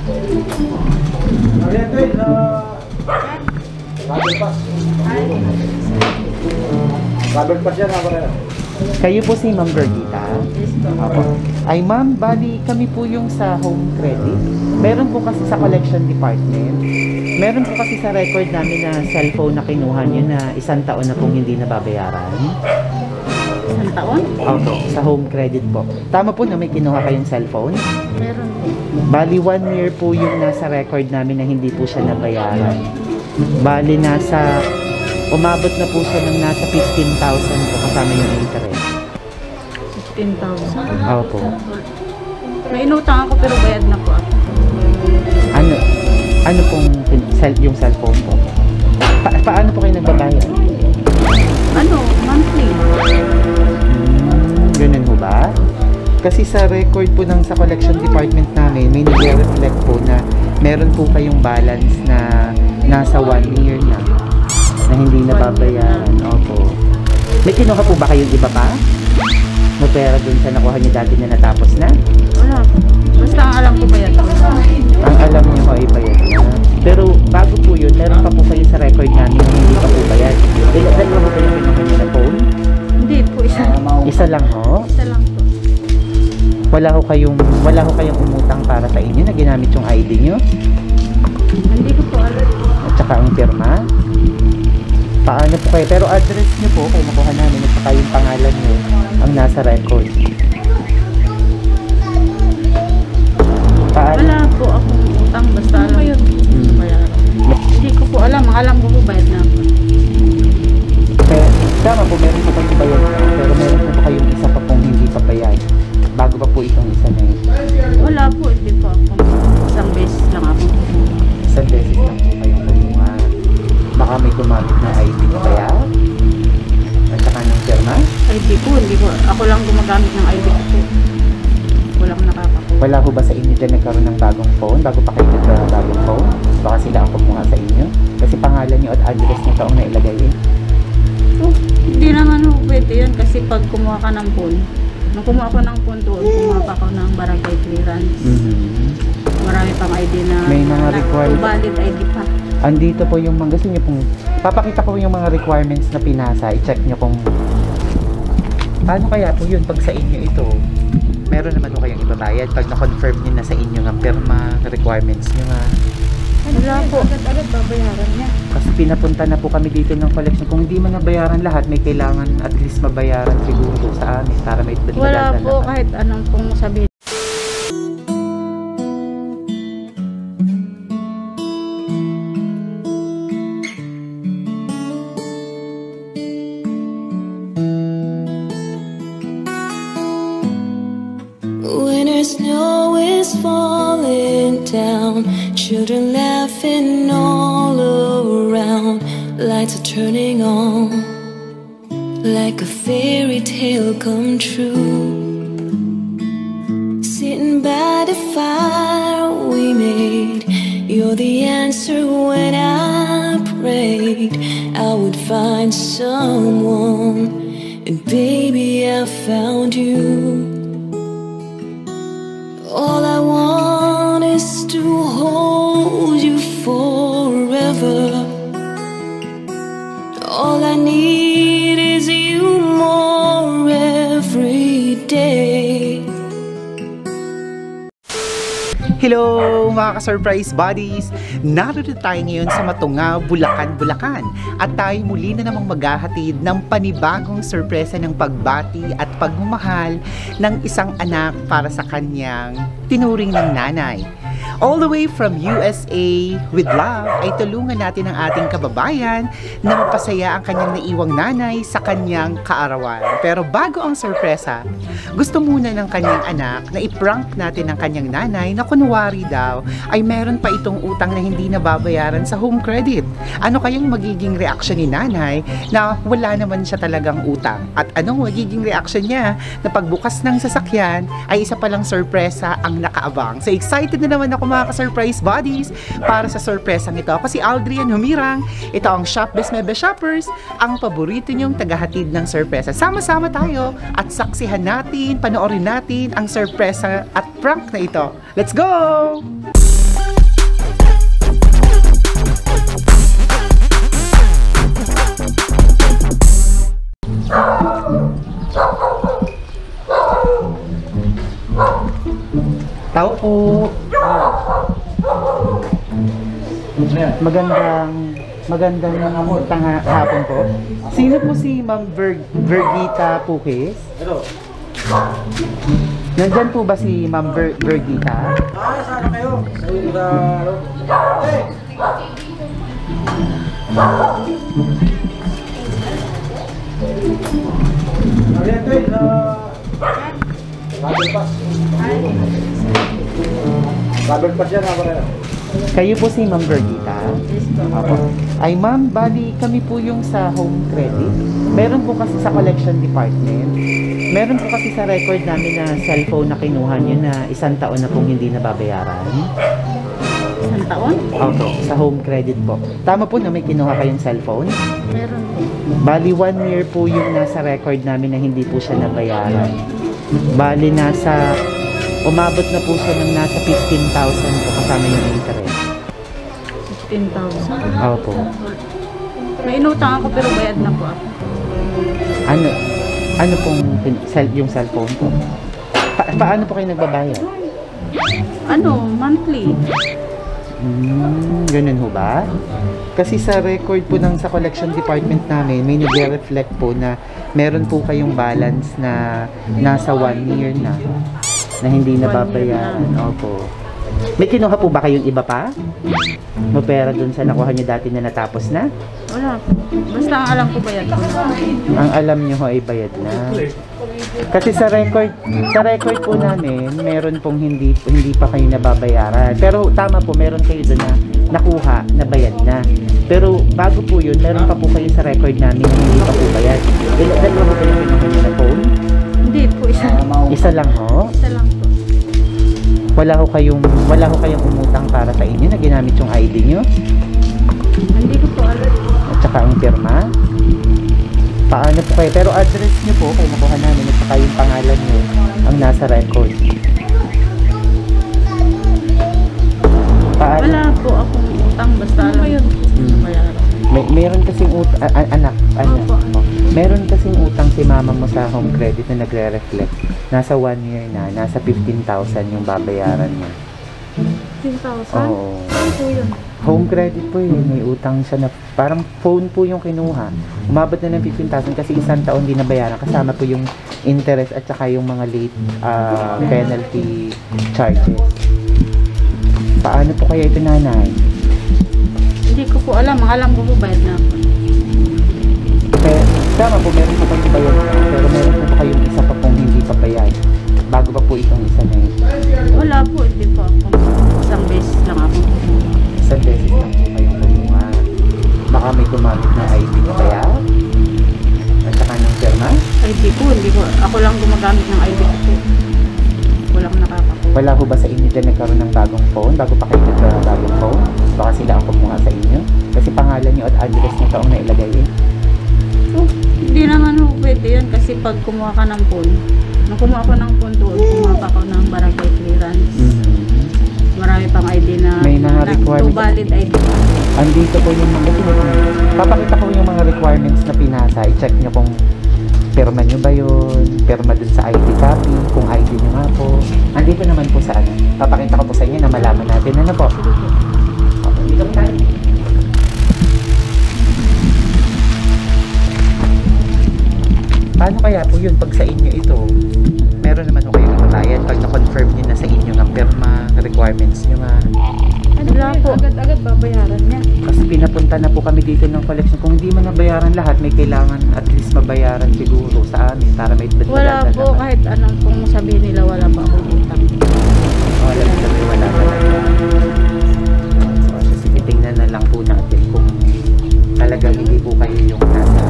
Kayo po si Ma'am Bergita? Opo. Ay ma'am, bali kami po yung sa home credit. Meron po kasi sa collection department. Meron po kasi sa record namin na cellphone na kinuha niyo na 1 taon na pong hindi nababayaran. 1 taon? Opo, sa home credit po. Tama po na may kinuha kayong cellphone? Meron po. Bali 1 year po yung nasa record namin na hindi po siya nabayaran. Bali umabot na po siya ng nasa 15,000 po kasama yung interest. 15,000? Opo. May inutang ako pero bayad na po ako. Ano pong yung cellphone po? Paano po kayo nagbabayad? Monthly. Ganun ho ba? Kasi sa record po sa collection department namin, may nag-reflect po na meron po kayong balance na nasa 1 year na hindi nababayaran. Opo. May kinuha po ba kayong iba pa? May pera dun sa nakuha niyo dati na natapos na? Wala po. Basta ang alam ko bayad ko. Ang alam niyo ay bayad na. Pero bago po yun, meron pa po kayo sa record namin na hindi pa po bayad. Dalawa po ba yung kinuha niyo na phone? Hindi po, isa. Isa lang ho? Isa lang po. Wala ho kayong umutang para sa inyo na ginamit yung ID niyo? Hindi ko po alam. At saka ang pirma? Paano po kayo? Pero address niyo po, kaya makuha namin at saka yung pangalan niyo ang nasa record. Wala po akong utang, basta alam ko yun. Hindi ko po alam. Ang alam ko po bayad na ako. Kaya, tama po, meron po kayong bayad na, pero meron po kayong isa pa pong hindi pa bayad. Bago pa po itong isa na yun? Wala po, hindi po ako. Isang beses lang ako. Isang beses lang po kayong kumuha. Baka may gumamit na ID niyo kaya? At saka ng firma? ID po, hindi ko. Ako lang gumagamit ng ID ko po. Walang nakakakuha. Wala ho ba sa inyo dyan nagkaroon ng bagong phone? Bago pa kayo bagong phone? Baka sila ang kumuha sa inyo? Kasi pangalan niyo at address niyo taong na ilagay eh. Hindi naman ho pwede yun kasi pag kumuha ka ng phone, nung kumuha ko ng phone doon, kumuha pa ako ng barangay clearance. Marami pang ID na may mga required valid ID pa. Andito po yung mga gusto niyo pong papakita ko yung mga requirements na pinasa. I-check niyo kung paano kaya po yun pag sa inyo ito. Meron naman po kayong ibabayad pag na-confirm niyo na sa inyo ng pirma, requirements niyo nga. Wala po. Agad babayaran niya. Kasi pinapunta na po kami dito ng collection. Kung hindi man nabayaran lahat, may kailangan at least mabayaran siguro sa amin para may itbad. Wala po kahit anong pong sabihin. Winter snow is falling down, children laughing all around, lights are turning on, like a fairy tale come true. Sitting by the fire we made, you're the answer when I prayed I would find someone, and baby I found you. All I want is to hold you forever. All I need is you more every day. Hello mga ka-surprise buddies! Narito tayo ngayon sa Matunga, Bulacan, Bulacan. At tayo muli na namang maghahatid ng panibagong sorpresa ng pagbati at pagmamahal ng isang anak para sa kanyang tinuring ng nanay. All the way from USA, with love, ay tulungan natin ang ating kababayan na mapasaya ang kanyang naiwang nanay sa kanyang kaarawan. Pero bago ang sorpresa, gusto muna ng kanyang anak na i-prank natin ang kanyang nanay na kunwari daw ay meron pa itong utang na hindi nababayaran sa home credit. Ano kayang magiging reaksyon ni nanay na wala naman siya talagang utang? At anong magiging reaksyon niya na pagbukas ng sasakyan ay isa palang sorpresa ang nakaabang? So excited na naman ako mga ka-surprise buddies para sa sorpresang ito. Ako si Aldrian Humirang. Ito ang Shop Best My Best Shoppers, ang paborito niyong tagahatid ng sorpresa. Sama-sama tayo at saksihan natin, panoorin natin ang sorpresa at prank na ito. Let's go! po. Magandang hapon po. Sino po si Ma'am Vergita Pukis? Hello. Nandyan po ba si Ma'am Vergita? Sana kayo. Hey! Ayan, Toy. Rubber pass. Rubber pass yan, ako na. Kayo po si Ma'am Vergita? Apo. Ay ma'am, bali kami po yung sa home credit. Meron po kasi sa collection department. Meron po kasi sa record namin na cellphone na kinuha nyo na 1 taon na pong hindi nababayaran. 1 taon? Opo, sa home credit po. Tama po na may kinuha kayong cellphone? Meron po. Bali 1 year po yung nasa record namin na hindi po siya nabayaran. Bali umabot na po siya ng nasa 15,000 po kasama yung interest. 15,000. Opo. May inutang ako pero bayad na po ako. Ano pong yung cellphone po? Paano po kayo nagbabayad? Monthly. Ganun ho ba? Kasi sa record po sa collection department namin, may nagre-reflect po na meron po kayong balance na nasa 1 year na hindi nababayaran. Opo. May kinuha po ba kayong iba pa? Mapera dun sa nakuha nyo dati na natapos na? Wala po. Basta ang alam ko bayad ko. Ang alam nyo ho ay bayad na. Kasi sa record po namin, meron pong hindi pa kayo nababayaran. Pero tama po, meron kayo doon na nakuha na bayad na. Pero bago po yun, meron pa po kayo sa record namin na hindi pa po bayad. Dalawa po ba yung kinuha nyo na phone? Hindi po, isa. Isa lang ho? Isa lang po. Wala ho kayong umutang para sa inyo na ginamit yung ID nyo? Hindi ko po alam. At saka ang pirma? Paano po kayo? Pero address nyo po, kung nakuha namin at saka yung pangalan nyo ang nasa record. Paano? Wala po akong utang. Basta alam yun. Bayaran. Meron kasing anak. Opo. Meron kasing utang si mama mo sa home credit na nagre-reflect. Nasa 1 year na, nasa 15,000 yung babayaran mo. 15,000? Oo. Ano po yun? Home credit po yun, may utang siya na parang phone po yung kinuha. Umabot na ng 15,000 kasi 1 taon din nabayaran. Kasama po yung interest at saka yung mga late penalty charges. Paano po kaya ito, nanay? Hindi ko po alam. Ang alam ko po bayad na ako. Tama po, meron po kayong bayad na, pero meron po kayong isa pa pong hindi pa bayad. Bago pa po itong isa na yun. Wala po. Hindi po ako. Isang beses lang ako. Isang beses lang po kayong kumuha. Baka may gumamit ng ID na kaya? At saka ng firma? ID po. Hindi ko. Ako lang gumagamit ng ID ko po. Walang nakakakuha. Wala po ba sa inyo dyan nagkaroon ng bagong phone? Bago pa kayo nagkaroon ng bagong phone? Baka sila ang kumuha sa inyo? Kasi pangalan nyo at address nyo ang nailagay eh. Oh, hindi naman ho pwede yan kasi pag kumuha ka ng phone, nung kumuha ko ng phone doon, kumuha pa ako ng barangay clearance. Marami pang ID na May mga requirements. valid ID. Andito po yung papakita ko yung mga requirements na pinasa. I-check nyo kung pirma nyo ba yun, pirma dun sa ID copy, kung ID nyo nga po. Andito naman po sa ano. Papakita ko po sa inyo na malaman natin. Ano po? Okay, dito po tayo. Paano kaya po yun pag sa inyo ito, meron naman po kayong ipabayad pag na-confirm nyo na sa inyo ng pirma, requirements nyo nga. Wala po. Agad-agad babayaran niya. Kasi pinapunta na po kami dito ng collection. Kung hindi man nabayaran lahat, may kailangan at least mabayaran siguro sa amin para may Wala po. Kahit anong kung sabihin nila wala pa akong utang. Wala talaga. So, tingnan na lang po natin kung talagang hindi po kayo yung nasa.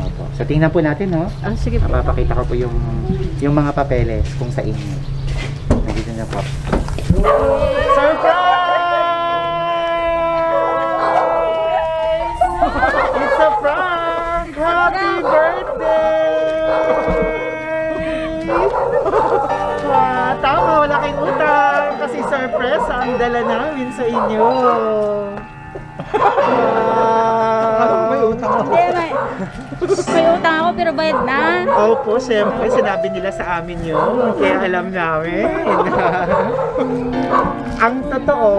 Opo. So, tingnan po natin, no? Sige po. Napapakita ko po yung mga papeles kung sa inyo. Nandito na po. It's a prank! Happy birthday! Tama, wala kayong utang kasi surprise ang dala namin sa inyo. May utang. utang ako. Hindi, may utang ako pero bayad na. Opo, syempre, sinabi nila sa amin yun. Kaya alam namin. Ang totoo,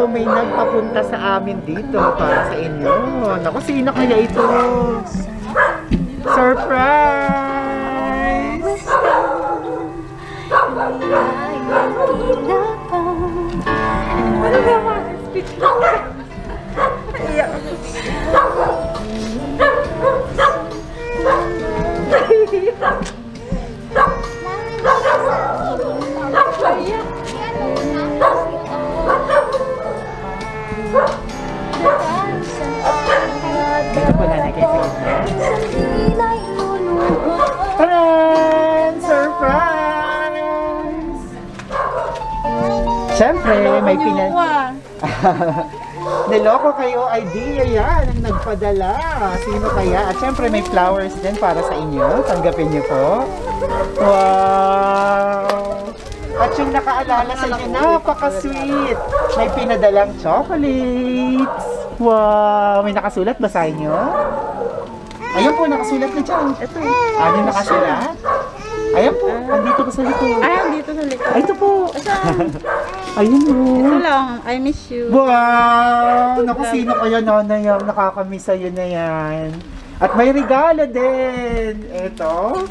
may nagpapunta sa amin dito para sa inyo. Naku, sino kaya ito? Surprise! Dito po na kayo sa inyo. Taran! Surprise! Siyempre, may pinan... Niloko kayo, idea yan ang nagpadala. Sino kaya? At syempre may flowers din para sa inyo. Tanggapin niyo po. Wow! At yung nakaalala sa inyo, napaka-sweet. May pinadalang chocolates. Wow! May nakasulat, basahin niyo. Ayun po, nakasulat na dyan. Ito. Ano yung nakasulat? Ayan po, andito po sa likod. Ay, dito sa likod. Ay, ito po. Ayun po. Ito lang, I miss you. Wow! Naku, sino kaya nanay ang nakakamiss sa'yo na yan? At may regalo din. Ito.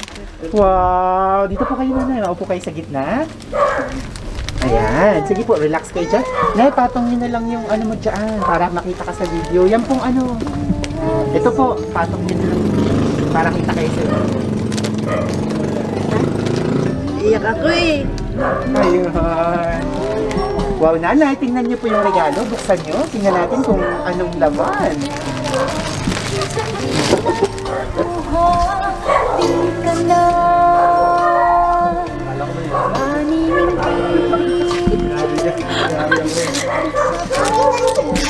Wow! Dito po kayo nanay. Maupo kayo sa gitna. Ayan. Sige po, relax kayo dyan. Nay, patong nyo na lang yung ano mo dyan para makita ka sa video. Yan pong ano. Ito po, patong nyo na lang para kita kayo sa video. Iyak ako eh. Ayun. Wow, nanay, tingnan niyo po yung regalo. Buksan niyo. Tingnan natin kung anong laman.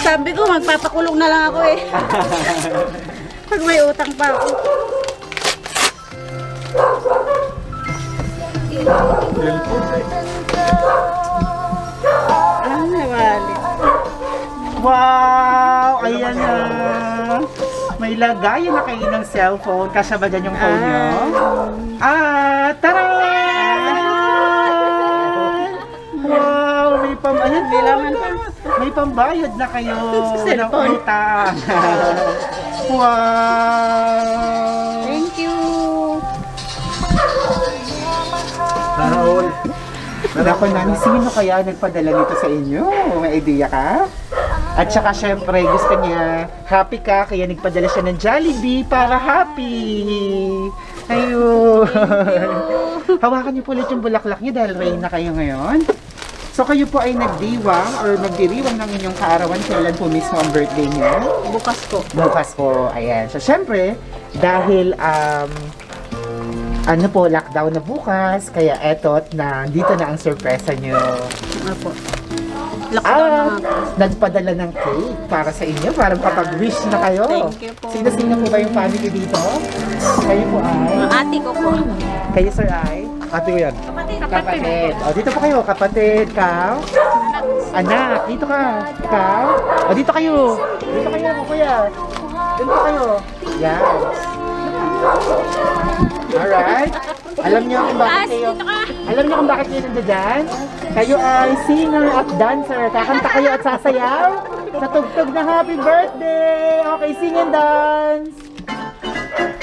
Sabi ko, magpapakulong na lang ako eh. Pag may utang pa ako. Wow! Ayan na! May lagayan na kayo ng cellphone. Kasya ba dyan yung phone nyo? Tara! Wow! May may pambayad na kayo ng utang. Wow! Thank you! Raul. Naku, nani, sino kaya nagpadala nito sa inyo? May idea ka? At saka syempre, gusto niya, happy ka, kaya nagpadala siya ng Jollibee para happy! Ayun! Hawakan niyo po ulit yung bulaklak niyo dahil rain na kayo ngayon. So kayo po ay nagdiwang or magdiriwang ng inyong kaarawan. Kailan po mismo ang birthday niyo? Bukas po. Bukas po, ayan. So syempre, dahil ano po, lockdown na bukas, kaya eto na dito na ang sorpresa niyo. Ano po? Lockdown na nga po. Nagpadala ng cake para sa inyo, para kapag-wish na kayo. Thank you po. Sino-sino po ba yung family dito? Kayo po ay? Ate ko po. Kayo sir ay? Ate ko yan. Kapatid. O, dito po kayo, kapatid. Kau? Anak, dito ka. Kau? O, dito kayo. Dito kayo, kuya. Dito kayo. Yan. Alright. Alam niyo kung bakit kayo nandiyan dyan? Kayo ay singer at dancer. Kakanta kayo at sasayaw sa tugtog na happy birthday. Okay, sing and dance.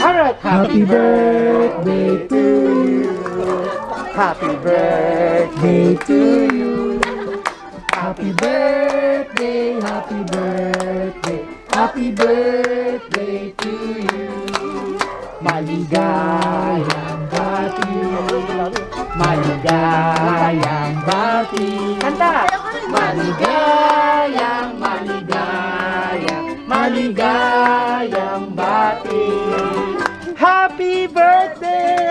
Alright. Happy birthday to you. Happy birthday to you. Happy birthday, happy birthday, happy birthday to you. Maligayang bati, maligayang bati. Kanta! Maligayang, maligayang, maligayang bati. Happy birthday!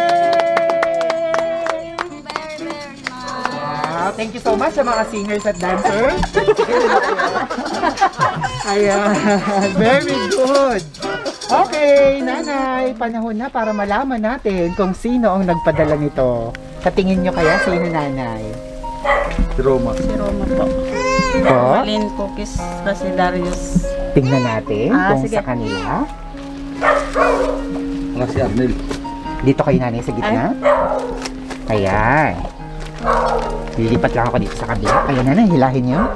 Thank you so much sa mga singers at dancers. Ayan, very good. Okay, nanay, panahon na para malaman natin kung sino ang nagpadala nito. Sa tingin nyo kaya, sino nanay? Si Roma. Si Roma po. Po? Malin Cookies Darius. Tingnan natin kung sige. sa kanila. Wala si Arnel. Dito kayo nanay sa gitna. Ayan. Lilipat lang ako dito sa kabila. Ayan nanay, hilahin nyo.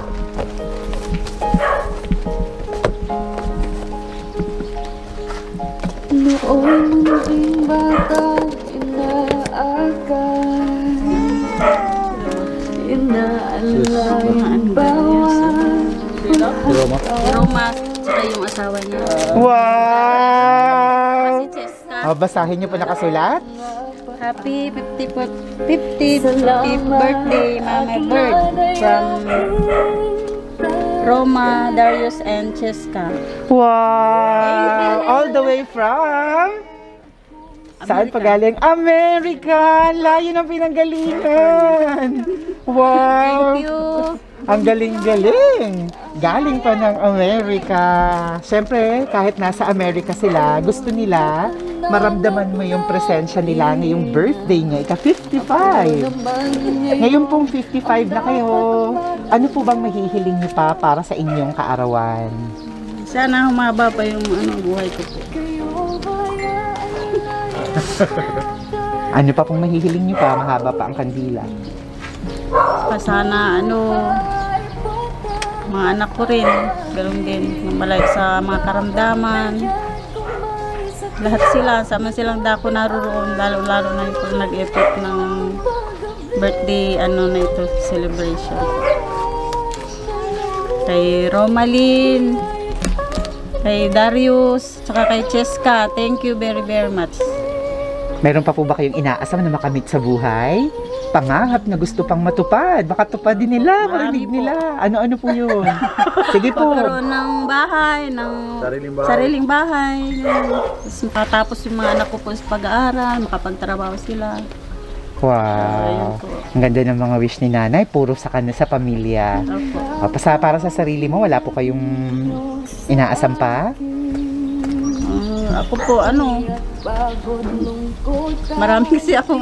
Noong munting bata, inaakay, inaalay ang bawat Roma. Roma, tsaka yung asawa niya. Wow! Si Cheska. Basahin nyo po nakasulat. Happy 50th birthday, Mama Bird. From Roma, Darius, and Cheska. Wow! All the way from... Saan pa galing? America! Layo ng pinanggalingan! Wow! Thank you. Ang galing-galing! Galing pa ng Amerika. Siyempre, kahit nasa Amerika sila, gusto nila maramdaman mo yung presensya nila ngayong birthday niya. Ika-55. Ngayon pong 55 na kayo. Ano po bang mahihiling niyo pa para sa inyong kaarawan? Sana humaba pa yung buhay ko po. Ano pa pong mahihiling niyo pa? Mahaba pa ang kandila. Sana mga anak ko rin, ganoon din, mamalay sa mga karamdaman. Lahat sila, sama silang dako naroon, lalo-lalo na ito nag-effort ng birthday, na ito, celebration. Kay Romalyn, kay Darius, tsaka kay Cheska, thank you very very much. Meron pa po ba kayong inaasam na makamit sa buhay? Pangarap na gusto pang matupad. Baka tupadin nila, marinig nila. Ano-ano po yun? Sige po. Pagkaroon ng bahay, ng sariling bahay. Tapos makatapos yung mga anak ko po sa pag-aaral, makapagtrabaho sila. Wow. Ayun po. Ang ganda ng mga wish ni nanay. Puro sa kanya sa pamilya. Opo. Para sa sarili mo, wala po kayong inaasam pa? Ako po, marami kasi akong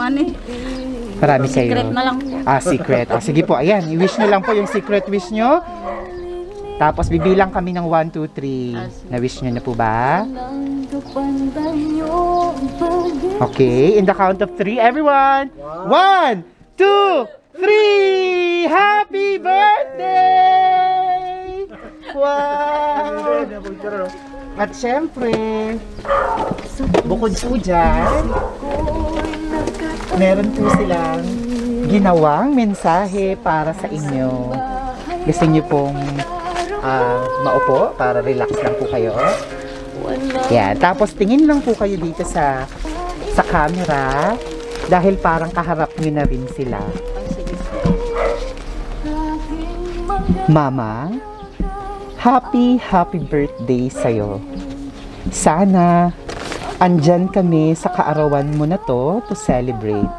Marami kayo. secret na lang. Secret. Sige po, ayan. I-wish nyo lang po yung secret wish nyo. Tapos bibilang kami ng 1, 2, 3. Na-wish nyo na po ba? Okay, in the count of 3, everyone. 1, 2, 3! Happy birthday! Wow! At syempre, bukod po dyan, meron po silang ginawang mensahe para sa inyo. Gusto niyo pong maupo para relax lang po kayo. Yan. Tapos tingin lang po kayo dito sa camera dahil parang kaharap niyo na rin sila. Mama, happy birthday sa'yo. Sana andyan kami sa kaarawan mo na to celebrate.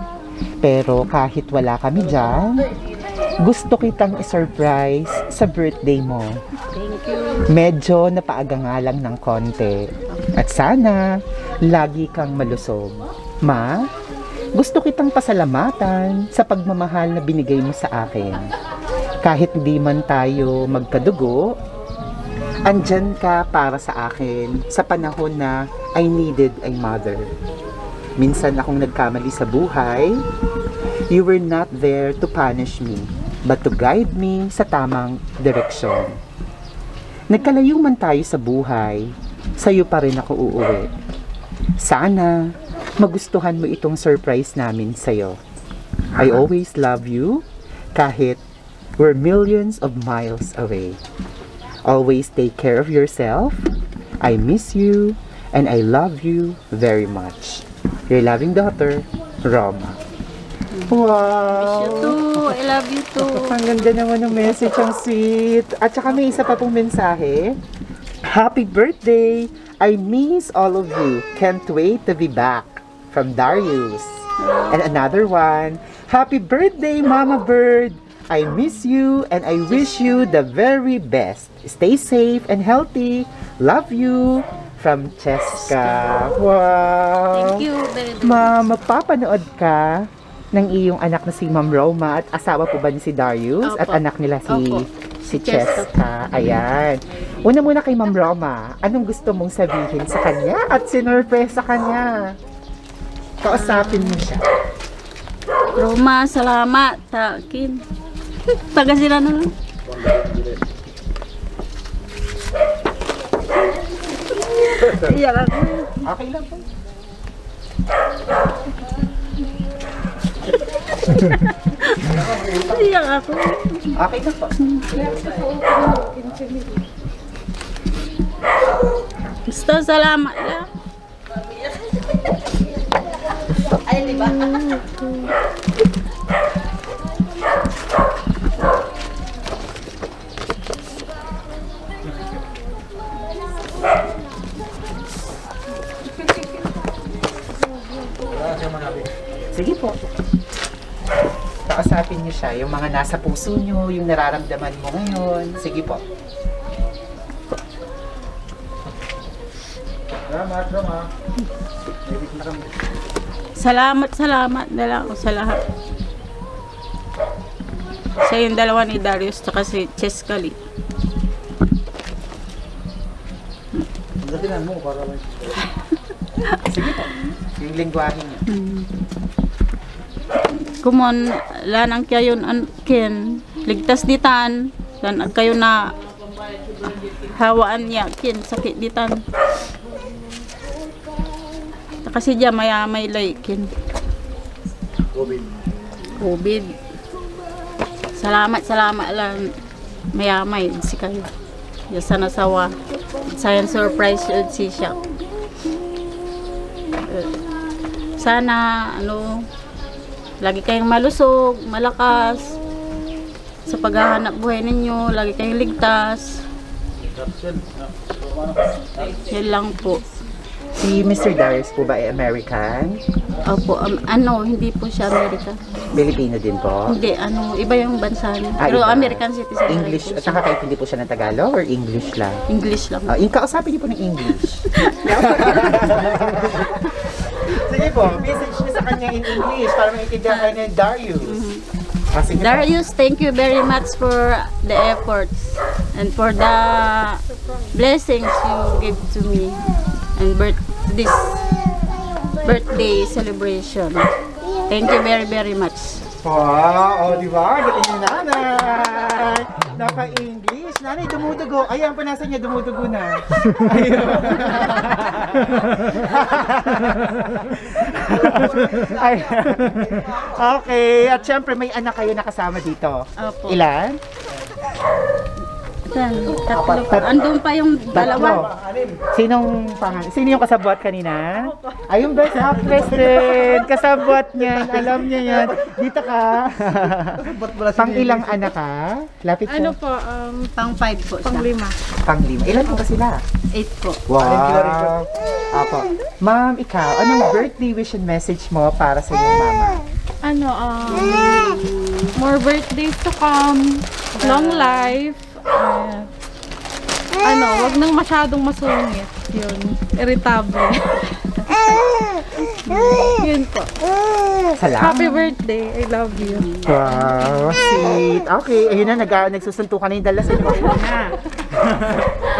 Pero kahit wala kami dyan, gusto kitang i-surprise sa birthday mo. Thank you. Medyo napaaga nga lang ng konti. At sana, lagi kang malusog. Ma, gusto kitang pasalamatan sa pagmamahal na binigay mo sa akin. Kahit di man tayo magkadugo, andyan ka para sa akin sa panahon na I needed a mother. Minsan akong nagkamali sa buhay. You were not there to punish me, but to guide me sa tamang direksyon. Nagkalayo man tayo sa buhay, sa'yo pa rin ako uuwi. Sana magustuhan mo itong surprise namin sa'yo. I always love you, kahit we're millions of miles away. Always take care of yourself. I miss you and I love you very much. Your loving daughter, Roma. Wow! You too. I love you too. Ang ganda naman ng message, ang sweet. At saka may isa pa pong mensahe. Happy birthday! I miss all of you. Can't wait to be back. From Darius. And another one. Happy birthday, Mama Bird! I miss you and I wish you the very best. Stay safe and healthy. Love you. From Cheska. Wow! Thank you very much. Magpapanood ka ng iyong anak na si Ma'am Roma at asawa po ba ni si Darius? Opo. At anak nila si Opo. Si Cheska. Ayan. Una muna kay Ma'am Roma. Anong gusto mong sabihin sa kanya at sinurpresa kanya? Kausapin mo siya. Roma, salamat. Takin. Taga sila na lang. Iyak ako. Okay lang po. Iyak ako. Okay lang po. Gusto, salamat lang. Ay, di ba? Sige po. Kausapin niyo siya, yung mga nasa puso niyo, yung nararamdaman mo ngayon. Sige po. Salamat, Roma. Salamat na lang ako sa lahat. Sa yung dalawa ni Darius at si Cheska Lee. Pagdatingan mo para may... Sige po. Yung lingwahe niya. Kumon, lanang kayo kin, ligtas ditan, dan kayo na hawaan niya kin, sakit ditan. Kasi diya may laykin. COVID. Salamat lang mayamay si kayo. Ya sana sawa. Sayang surprise yun si siya. Sana lagi kayong malusog, malakas sa paghahanap buhay ninyo, lagi kayong ligtas. Yan lang po. Si Mr. Darius po ba ay American? Opo, hindi po siya American. Filipino din po? Hindi, iba yung bansa niya. Pero iba. American citizen. English, po at siya. saka kahit hindi po siya ng Tagalog or English lang? English lang. Yung kausapin niyo po ng English. Sige po, message niyo sa kanya in English para maintindihan kayo ng Darius. Sige po. Darius, thank you very much for the efforts and for the blessings you give to me and this birthday celebration. Thank you very, very much. Wow, di ba? Galing ni nanay. Naka-English. Nanay, dumudugo. Ayan, panasan niya, dumudugo na. Ayun. Ayan. Okay, at syempre may anak kayo nakasama dito. Opo. Ilan? Tatlo po. Andun pa yung dalawa. Sino yung kasabwat kanina? Ay, yung best actress din. Kasabwat niyan. Alam niya yan. Dito ka. Pang ilang anak ka? Lapit Ano po. po, Pang 5 po siya. pang 5. 5. Ilan po ba sila? 8 po. Wow. Apo. Ma'am, ikaw, anong birthday wish and message mo para sa iyong mama? Ano, more birthdays to come, long life, wag nang masyadong masungit. Yun, irritable. Yun po. Salamat. Happy birthday, I love you. Wow, sweet. Okay, ayun na, nagsusuntukan na yung dala sa inyo. Na.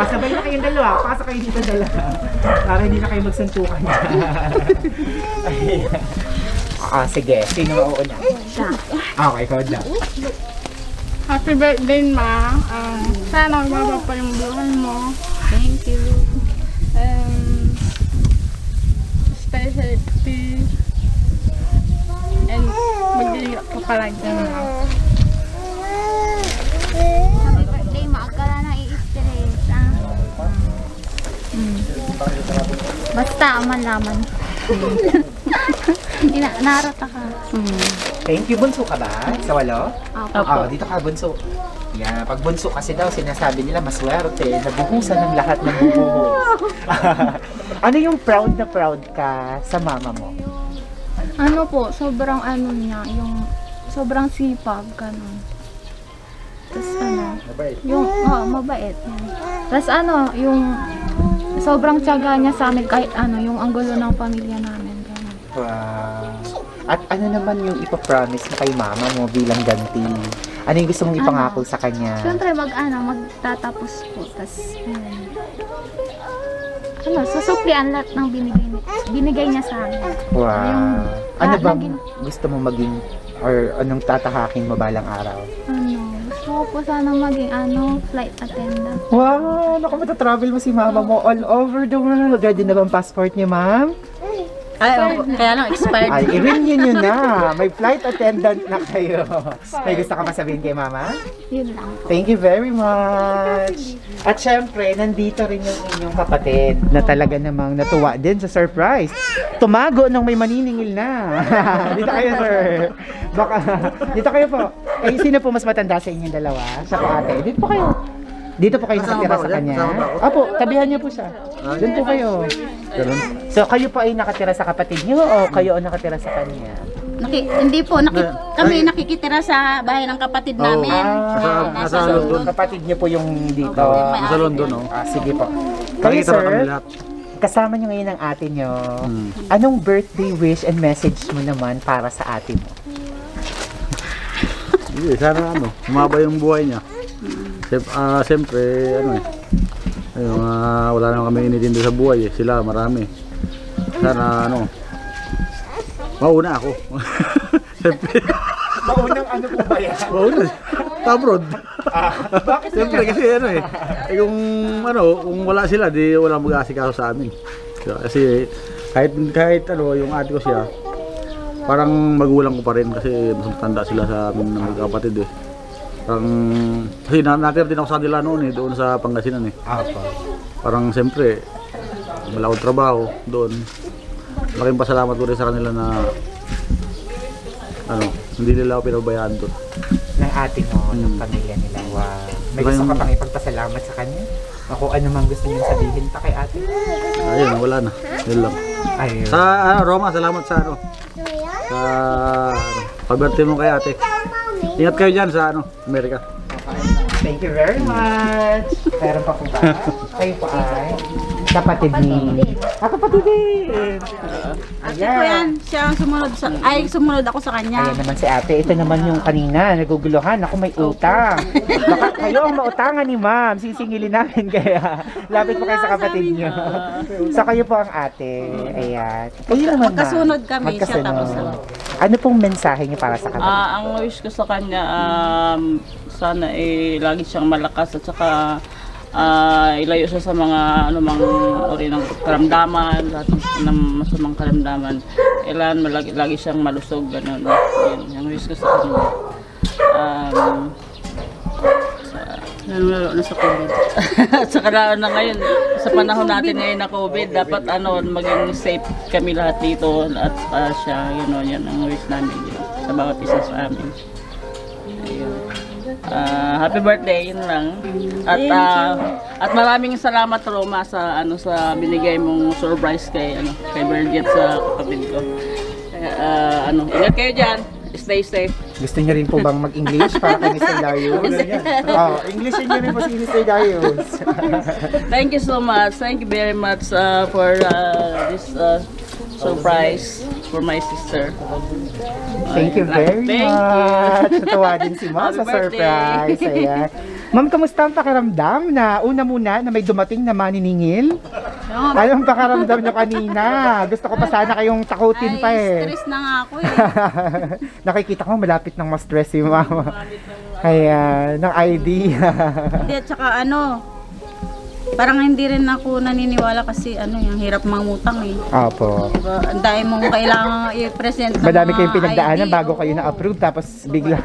Pasabay na kayong dalawa. Pasok kayo dito dalawa. Para hindi na kayo magsuntukan. Sige. Sino mauuna? Okay, ikaw na. Happy birthday, ma. Sana umaba pa yung buhay mo. Thank you. Stay healthy. And mag-iingat ka palagi na. Happy birthday, maagala na i-stress. Basta aman naman. Narota ka. Thank you. Bunso ka ba? Sa walo? Opo. Dito ka, bunso. Yan. Pag bunso kasi daw, sinasabi nila maswerte. Nabuhusan ng lahat ng bubuhos. Ano yung proud na proud ka sa mama mo? Ano po, sobrang ano niya, yung sobrang sipag, ganun. Tapos yung, mabait. Tapos yung sobrang tiyaga niya sa amin kahit yung anggulo ng pamilya namin, ganun. Wow. At ano naman yung ipapromise mo kay mama mo bilang ganti? Ano yung gusto mong ipangako sa kanya? Siyempre, magtatapos po. Tapos, susuklian lahat ng binigay niya sa akin. Wow. Ano lahat bang gusto mo maging or anong tatahakin mo balang araw? Gusto ko po sana maging flight attendant. Wow! Naku, matatravel mo si mama mo all over the world. Ready na bang passport niyo, ma'am? Ay, kaya lang expired. Ay, i-renew nyo na. May flight attendant na kayo. May gusto ka pa sabihin kay mama? Yun lang po. Thank you very much. At syempre, nandito rin yung inyong kapatid na talaga namang natuwa din sa surprise. Tumago nang may maniningil na. Dito kayo, sir. Baka, dito kayo po. Eh, sino po mas matanda sa inyong dalawa? Siya po ate. Dito po kayo. Dito po kayo nakatira sa kanya. Opo, tabihan niyo po siya. Doon po kayo. So, kayo po ay nakatira sa kapatid niyo o kayo ang nakatira sa kanya? Hindi po, kami nakikitira sa bahay ng kapatid namin. Nasa London. Kapatid niyo po yung dito. Nasa London, no? Sige po. Kayo, sir, kasama niyo ngayon ang ate niyo. Anong birthday wish and message mo naman para sa ate mo? Sana humaba yung buhay niya. Siyempre, wala naman kami initindi sa buhay sila marami. Sana mauna ako. Siyempre. Maunang ano po ba yan? Mauna. Abroad. Bakit? Siyempre kasi kung wala sila, di wala mag-aasikaso sa amin. Kasi kahit yung ate ko siya, parang magulang ko pa rin kasi mas matanda sila sa amin na magkapatid eh. Kasi natira din ako sa kanila noon doon sa Pangasinan eh. Parang siyempre, wala akong trabaho doon. Malaking pasalamat ko rin sa kanila na hindi nila ako pinabayaan doon. Ng ate mo, ng pamilya nila. Wow. May gusto ka pang ipagpasalamat sa kanya? Ako, ano mang gusto niyong sabihin pa kay ate? Ayun, wala na. Yun lang. Ayun. Sa Roma, salamat sa sa pagberte mo kay ate. Ingat kayo dyan sa Amerika. Thank you very much. Meron pa po ba? Kayo po ay kapatid ni... kapatid din! Ate ko yan, siya ang sumunod ako sa kanya. Ayan naman si ate. Ito naman yung kanina, naguguluhan. Ako may utang. Baka kayo ang mautangan ni ma'am. Sisingilin namin kaya. Lapit po kayo sa kapatid niyo. So kayo po ang ate. Ayan. Kayo naman Magkasunod kami, siya tapos ako. Ano pong mensahe niyo para sa kapatid? Ang wish ko sa kanya, sana lagi siyang malakas at saka ilayo siya sa mga anumang uri ng karamdaman, lahat ng masamang karamdaman. Lagi siyang malusog, gano'n. Yan, ang wish ko sa kanya. Lalo na sa COVID. Saka na ngayon, sa panahon natin ngayon na COVID, dapat maging safe kami lahat dito at siya, yan ang wish namin sa bawat isa sa amin. Ayun. Happy birthday, yun lang. At maraming salamat Roma sa sa binigay mong surprise kay Bernadette sa kapatid ko. Ingat kayo diyan. Stay safe. Gusto niyo rin po bang mag-English para kay Mr. Darius? English niyo rin po si Mr. Darius. Thank you so much. Thank you very much for this surprise for my sister. Thank you very much. Natuwa din si Ma'am sa surprise. Ayan. Ma'am, kamusta ang pakiramdam na muna na may dumating na maniningil? Anong pakiramdam niyo kanina? Gusto ko pa sana kayong takutin pa eh. Stress na nga ako eh. Nakikita ko malapit nang ma-stress si Mama. Kaya, ng idea. Hindi, at saka parang hindi rin ako naniniwala kasi yung hirap mangutang eh. Opo. Diba? Ang dami mong kailangan i-present na Madami kayong mga pinagdaanan ID, bago kayo na-approve tapos bigla.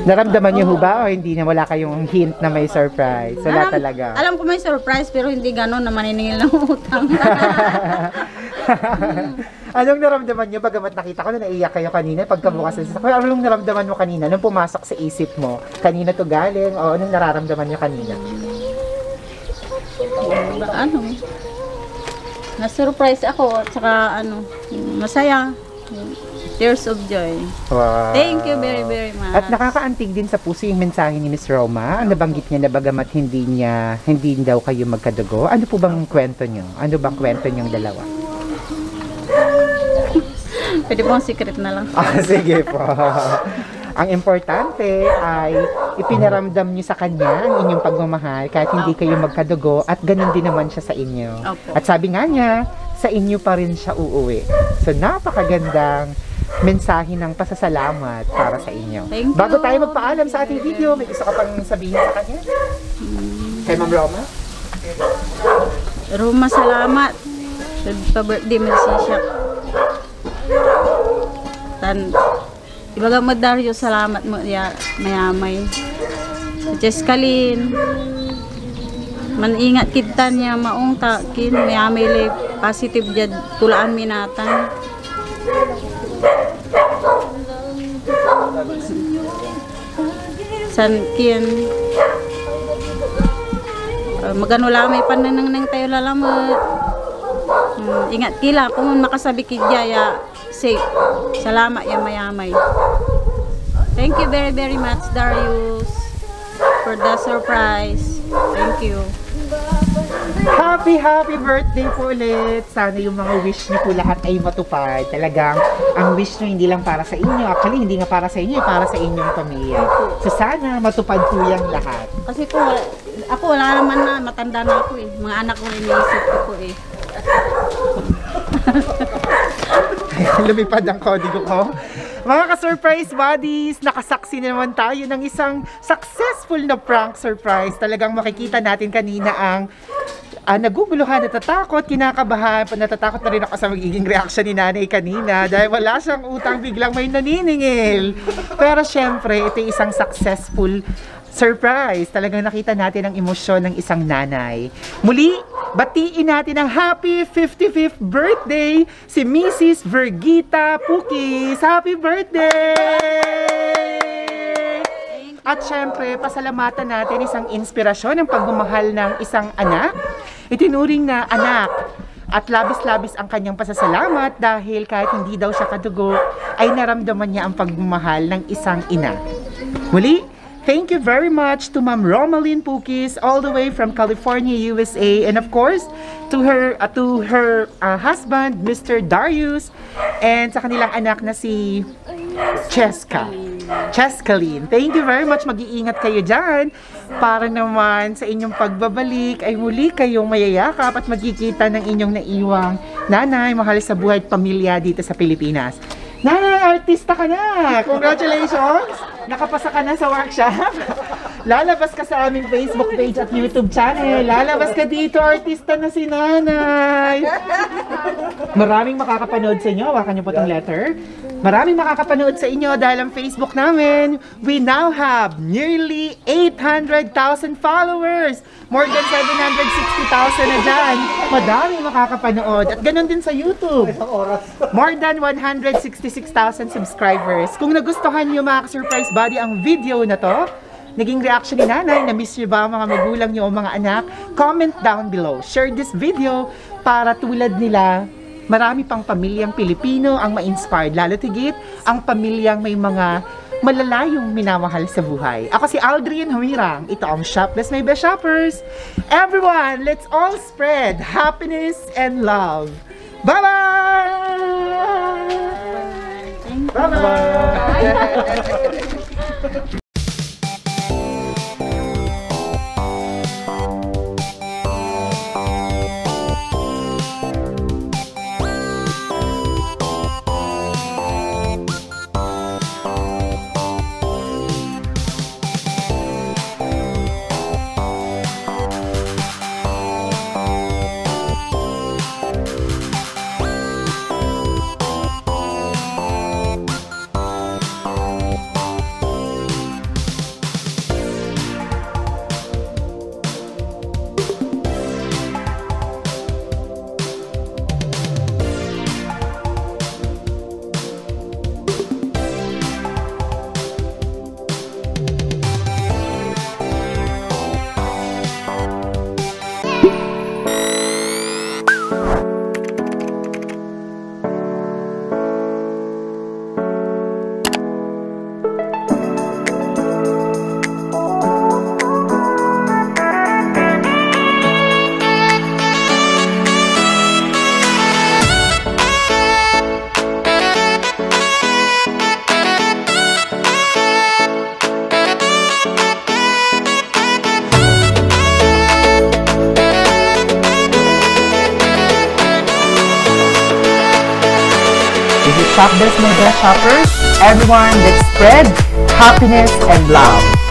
Naramdaman niyo ho ba o hindi na wala kayong hint na may surprise? Wala talaga. Alam ko may surprise pero hindi gano'n na maniningil ng utang. Anong naramdaman niyo bagamat nakita ko na naiyak kayo kanina pagkabukas sa sasakyan? Anong naramdaman mo kanina nung pumasok sa isip mo? Kanina to galing o anong nararamdaman niyo kanina? Na-surprise ako at saka masaya. Tears of joy. Wow. Thank you very, very much. At nakakaantig din sa puso yung mensahe ni Miss Roma. Nabanggit niya na bagamat hindi daw kayo magkadugo. Ano po bang kwento niyo? Ano bang kwento niyong dalawa? Pwede pong secret na lang. Sige po. Ang importante ay ipinaramdam niyo sa kanya ang inyong pagmamahal kahit hindi kayo magkadugo at ganun din naman siya sa inyo. Opo. At sabi nga niya, sa inyo pa rin siya uuwi. So napakagandang mensahe ng pasasalamat para sa inyo. Thank you. Bago tayo magpaalam sa ating video, may gusto ka pang sabihin sa kanya? Kay Ma'am Roma? Roma, salamat. Pa-birthday mo si siya. Ibaga mo Dario, salamat mo ya mayamay. Jeskalin. Maningat kita niya maong takin mayamay le positive jad tulaan minatan. San kian magano lamay pananang nang tayo lalamat. Ingat kila kung makasabi kidya ya safe. Salamat ya mayamay. Thank you very very much Darius for the surprise. Thank you. Happy birthday po ulit. Sana yung mga wish niyo po lahat ay matupad. Talagang ang wish niyo hindi lang para sa inyo. Actually, hindi nga para sa inyo, para sa inyong pamilya. So sana matupad po yung lahat. Kasi po, ako wala naman na, matanda na ako eh. Mga anak ko iniisip ko po eh. Lumipad ang kodigo ko. Mga ka-surprise buddies, nakasaksi na naman tayo ng isang successful na prank surprise. Talagang makikita natin kanina ang naguguluhan, natatakot, kinakabahan, natatakot na rin ako sa magiging reaction ni nanay kanina dahil wala siyang utang, biglang may naniningil. Pero syempre, ito isang successful surprise. Talagang nakita natin ang emosyon ng isang nanay. Muli, batiin natin ang happy 55th birthday si Mrs. Vergita Pukis. Happy birthday! At syempre, pasalamatan natin isang inspirasyon ng pagmamahal ng isang anak. Itinuring na anak at labis-labis ang kanyang pasasalamat dahil kahit hindi daw siya kadugo, ay naramdaman niya ang pagmamahal ng isang ina. Muli, thank you very much to Ma'am Romalyn Pukis all the way from California, USA, and of course to her husband, Mr. Darius, and sa kanilang anak na si Chescaline. Thank you very much. Mag-iingat kayo dyan para naman sa inyong pagbabalik ay muli kayong mayayakap at magkikita ng inyong naiwang nanay, mahal sa buhay at pamilya dito sa Pilipinas. Nanay, artista ka na! Congratulations! Nakapasa ka na sa workshop. Lalabas ka sa aming Facebook page at YouTube channel. Lalabas ka dito, artista na si nanay. Maraming makakapanood sa inyo. Hawakan niyo po itong letter. Maraming makakapanood sa inyo dahil ang Facebook namin, we now have nearly 800,000 followers. More than 760,000 na dyan. Madaming makakapanood. At ganun din sa YouTube. More than 166,000 subscribers. Kung nagustuhan nyo mga surprise buddy ang video na to, naging reaction ni nanay, na-miss nyo ba mga magulang nyo o mga anak, comment down below. Share this video para tulad nila, marami pang pamilyang Pilipino ang ma-inspired. Lalo tigit, ang pamilyang may mga malalayong minamahal sa buhay. Ako si Aldrin Humirang. Ito ang Shopless My Best Shoppers. Everyone, let's all spread happiness and love. Bye-bye! Bye-bye! Shop Des Moda shoppers, everyone, let's spread happiness and love.